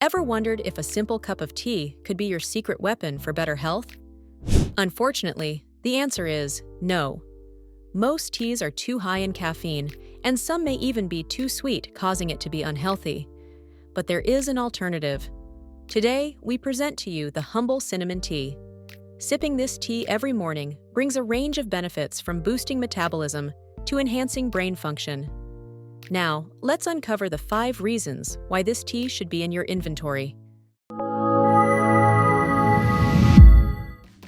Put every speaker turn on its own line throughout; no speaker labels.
Ever wondered if a simple cup of tea could be your secret weapon for better health? Unfortunately, the answer is no. Most teas are too high in caffeine, and some may even be too sweet, causing it to be unhealthy. But there is an alternative. Today, we present to you the humble cinnamon tea. Sipping this tea every morning brings a range of benefits from boosting metabolism to enhancing brain function. Now, let's uncover the 5 reasons why this tea should be in your inventory.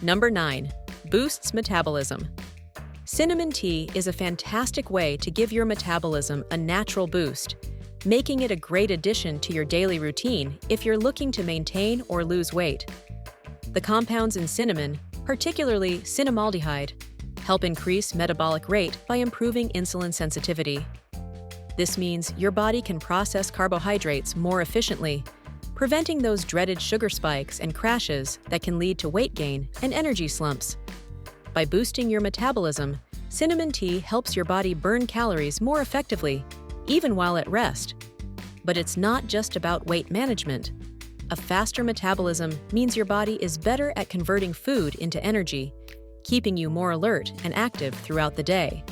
Number 9. Boosts metabolism. Cinnamon tea is a fantastic way to give your metabolism a natural boost, making it a great addition to your daily routine if you're looking to maintain or lose weight. The compounds in cinnamon, particularly cinnamaldehyde, help increase metabolic rate by improving insulin sensitivity. This means your body can process carbohydrates more efficiently, preventing those dreaded sugar spikes and crashes that can lead to weight gain and energy slumps. By boosting your metabolism, cinnamon tea helps your body burn calories more effectively, even while at rest. But it's not just about weight management. A faster metabolism means your body is better at converting food into energy, keeping you more alert and active throughout the day.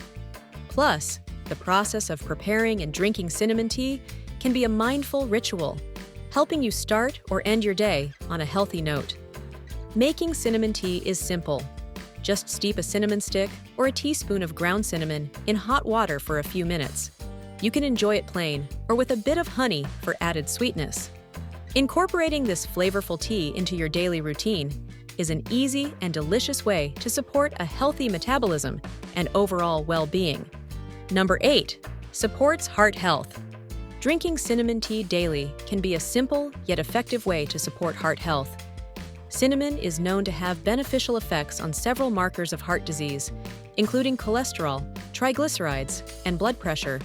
Plus, the process of preparing and drinking cinnamon tea can be a mindful ritual, helping you start or end your day on a healthy note. Making cinnamon tea is simple. Just steep a cinnamon stick or a teaspoon of ground cinnamon in hot water for a few minutes. You can enjoy it plain or with a bit of honey for added sweetness. Incorporating this flavorful tea into your daily routine is an easy and delicious way to support a healthy metabolism and overall well-being. Number 8. Supports heart health. Drinking cinnamon tea daily can be a simple yet effective way to support heart health. Cinnamon is known to have beneficial effects on several markers of heart disease, including cholesterol, triglycerides, and blood pressure.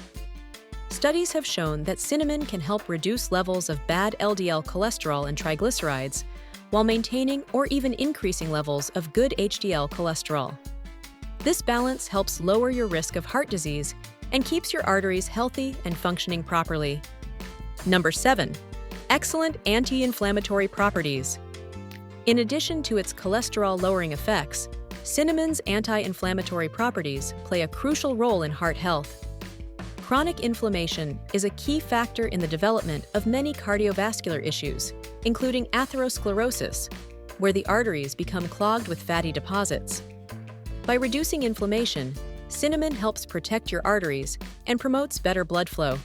Studies have shown that cinnamon can help reduce levels of bad LDL cholesterol and triglycerides, while maintaining or even increasing levels of good HDL cholesterol. This balance helps lower your risk of heart disease and keeps your arteries healthy and functioning properly. Number 7. Excellent anti-inflammatory properties. In addition to its cholesterol-lowering effects, cinnamon's anti-inflammatory properties play a crucial role in heart health. Chronic inflammation is a key factor in the development of many cardiovascular issues, including atherosclerosis, where the arteries become clogged with fatty deposits. By reducing inflammation, cinnamon helps protect your arteries and promotes better blood flow.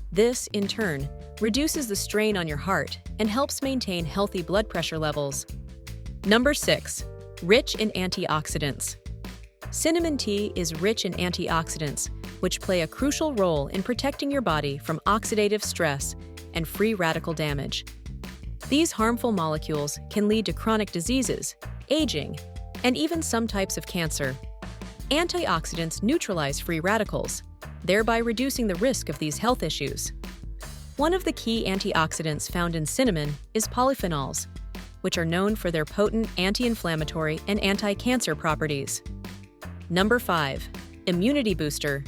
This, in turn, reduces the strain on your heart and helps maintain healthy blood pressure levels. Number 6. Rich in antioxidants. Cinnamon tea is rich in antioxidants, which play a crucial role in protecting your body from oxidative stress and free radical damage. These harmful molecules can lead to chronic diseases, aging, and even some types of cancer. Antioxidants neutralize free radicals, thereby reducing the risk of these health issues. One of the key antioxidants found in cinnamon is polyphenols, which are known for their potent anti-inflammatory and anti-cancer properties. Number 5. Immunity booster.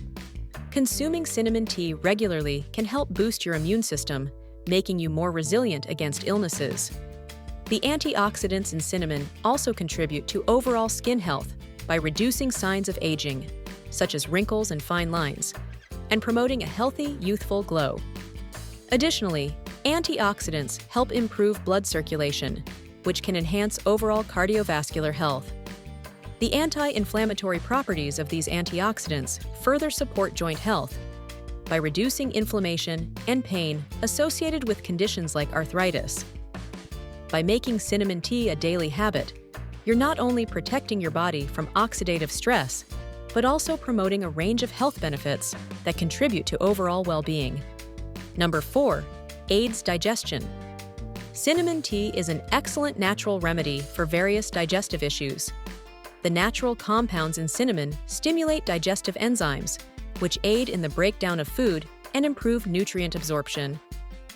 Consuming cinnamon tea regularly can help boost your immune system, making you more resilient against illnesses. The antioxidants in cinnamon also contribute to overall skin health by reducing signs of aging, such as wrinkles and fine lines, and promoting a healthy, youthful glow. Additionally, antioxidants help improve blood circulation, which can enhance overall cardiovascular health. The anti-inflammatory properties of these antioxidants further support joint health by reducing inflammation and pain associated with conditions like arthritis. By making cinnamon tea a daily habit, you're not only protecting your body from oxidative stress, but also promoting a range of health benefits that contribute to overall well-being. Number 4. Aids digestion. Cinnamon tea is an excellent natural remedy for various digestive issues. The natural compounds in cinnamon stimulate digestive enzymes, which aid in the breakdown of food and improve nutrient absorption.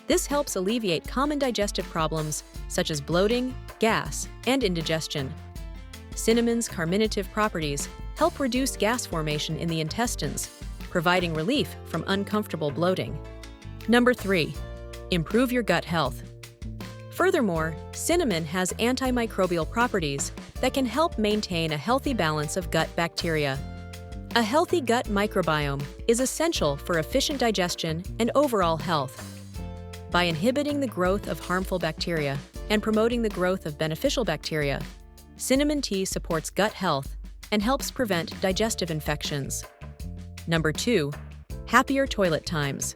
This helps alleviate common digestive problems such as bloating, gas, and indigestion. Cinnamon's carminative properties help reduce gas formation in the intestines, providing relief from uncomfortable bloating. Number 3. Improve your gut health. Furthermore, cinnamon has antimicrobial properties that can help maintain a healthy balance of gut bacteria. A healthy gut microbiome is essential for efficient digestion and overall health. By inhibiting the growth of harmful bacteria and promoting the growth of beneficial bacteria, cinnamon tea supports gut health and helps prevent digestive infections. Number 2. Happier toilet times.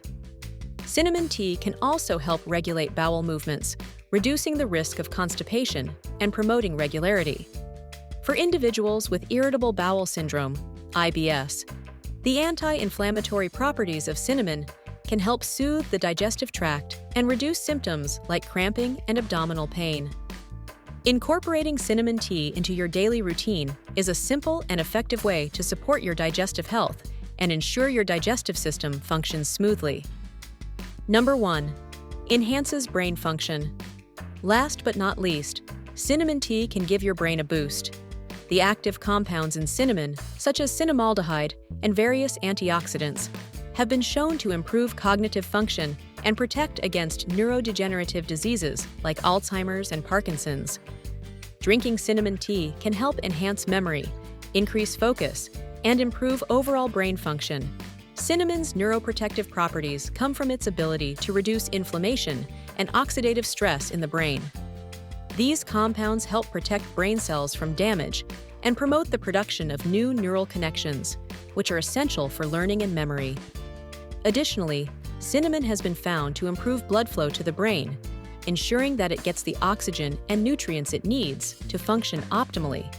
Cinnamon tea can also help regulate bowel movements, reducing the risk of constipation and promoting regularity. For individuals with irritable bowel syndrome, IBS, the anti-inflammatory properties of cinnamon can help soothe the digestive tract and reduce symptoms like cramping and abdominal pain. Incorporating cinnamon tea into your daily routine is a simple and effective way to support your digestive health and ensure your digestive system functions smoothly. Number 1. Enhances brain function. Last but not least, cinnamon tea can give your brain a boost. The active compounds in cinnamon, such as cinnamaldehyde and various antioxidants, have been shown to improve cognitive function and protect against neurodegenerative diseases like Alzheimer's and Parkinson's. Drinking cinnamon tea can help enhance memory, increase focus, and improve overall brain function. Cinnamon's neuroprotective properties come from its ability to reduce inflammation and oxidative stress in the brain. These compounds help protect brain cells from damage and promote the production of new neural connections, which are essential for learning and memory. Additionally, cinnamon has been found to improve blood flow to the brain, ensuring that it gets the oxygen and nutrients it needs to function optimally.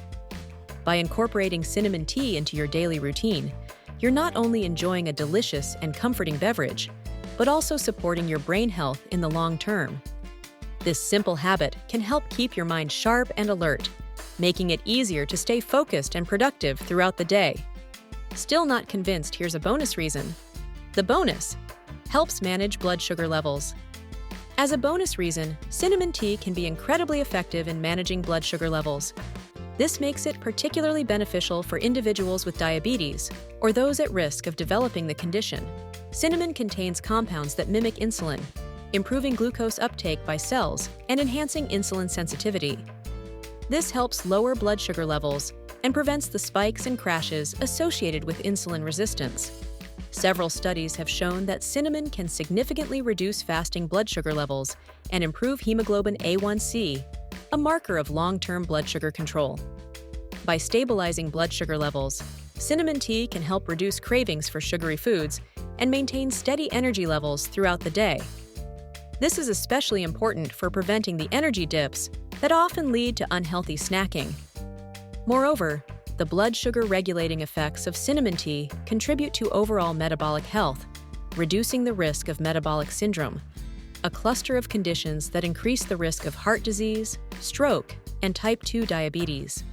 By incorporating cinnamon tea into your daily routine, you're not only enjoying a delicious and comforting beverage, but also supporting your brain health in the long term. This simple habit can help keep your mind sharp and alert, making it easier to stay focused and productive throughout the day. Still not convinced? Here's a bonus reason. The bonus helps manage blood sugar levels. As a bonus reason, cinnamon tea can be incredibly effective in managing blood sugar levels. This makes it particularly beneficial for individuals with diabetes or those at risk of developing the condition. Cinnamon contains compounds that mimic insulin, improving glucose uptake by cells and enhancing insulin sensitivity. This helps lower blood sugar levels and prevents the spikes and crashes associated with insulin resistance. Several studies have shown that cinnamon can significantly reduce fasting blood sugar levels and improve hemoglobin A1C, a marker of long-term blood sugar control. By stabilizing blood sugar levels, cinnamon tea can help reduce cravings for sugary foods and maintain steady energy levels throughout the day. This is especially important for preventing the energy dips that often lead to unhealthy snacking. Moreover, the blood sugar regulating effects of cinnamon tea contribute to overall metabolic health, reducing the risk of metabolic syndrome, a cluster of conditions that increase the risk of heart disease, stroke, and type 2 diabetes.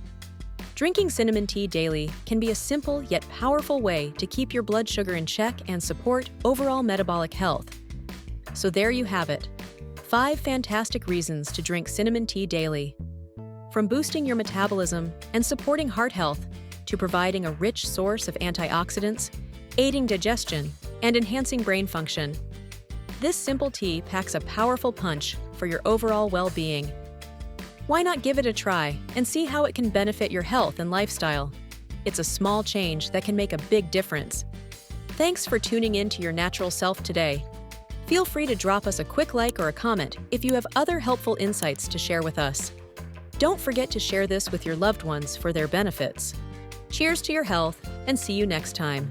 Drinking cinnamon tea daily can be a simple yet powerful way to keep your blood sugar in check and support overall metabolic health. So there you have it, 5 fantastic reasons to drink cinnamon tea daily. From boosting your metabolism and supporting heart health to providing a rich source of antioxidants, aiding digestion, and enhancing brain function, this simple tea packs a powerful punch for your overall well-being. Why not give it a try and see how it can benefit your health and lifestyle? It's a small change that can make a big difference. Thanks for tuning in to your natural self today. Feel free to drop us a quick like or a comment if you have other helpful insights to share with us. Don't forget to share this with your loved ones for their benefits. Cheers to your health, and see you next time.